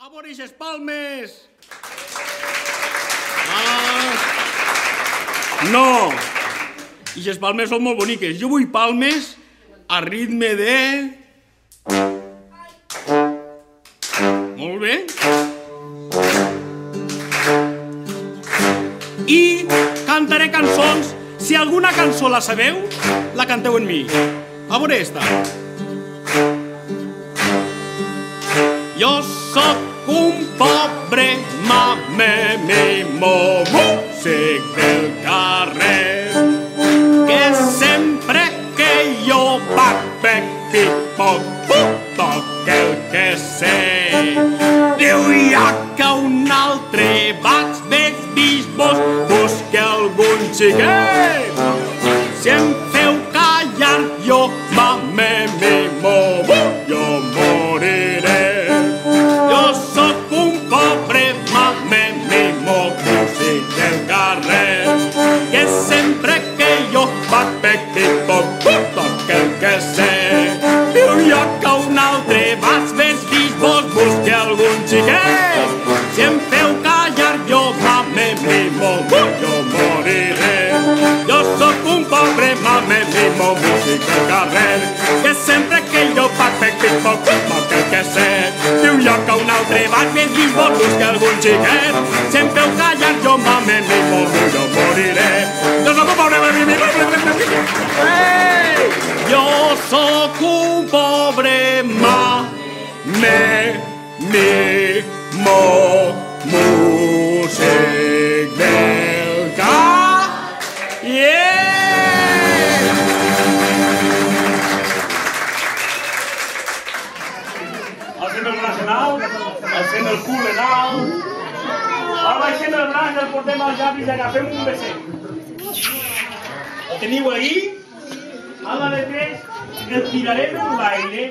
A veure eixes palmes! No! Eixes palmes són molt boniques. Jo vull palmes a ritme de... Molt bé. I cantaré cançons. Si alguna cançó la sabeu, la canteu en mi. A veure esta. Jo sóc un pobre mamemimo músic del carrer que sempre que jo bec pipoc toc el que sé. Diu ja que un altre vaig veig bisbos busque algun xiquet. Si em feu callar jo mamemimo jo moriré. Jo sóc un pobre mamemimo músic del carrer que sempre que jo bec pipoc toc el que sé. Diu ja que un altre vaig veig bisbos busque algun xiquet. Si em feu callar jo mamemimo jo moriré. Jo sóc un pobre mamemimo músic del carrer que sempre que jo bec pipoc toc el que sé. Diu ja que un altre vaig veig bisbos busque algun xiquet. Si em feu callar jo mamemimo jo moriré. Jo sóc un pobre mamemimo. Jo sóc un pobre mamemimo músic del carrer. Alcem el braç en alt, alcem el cul en alt. Ara baixem el braç, el portem als llavis i agafem un beset. El teniu ahí? A la de 3 el tirarem en l'aire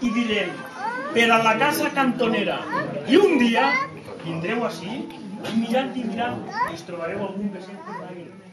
i direm per a la casa cantonera. I un dia vindreu així i mirant i mirant i us trobareu algun beset per l'aire.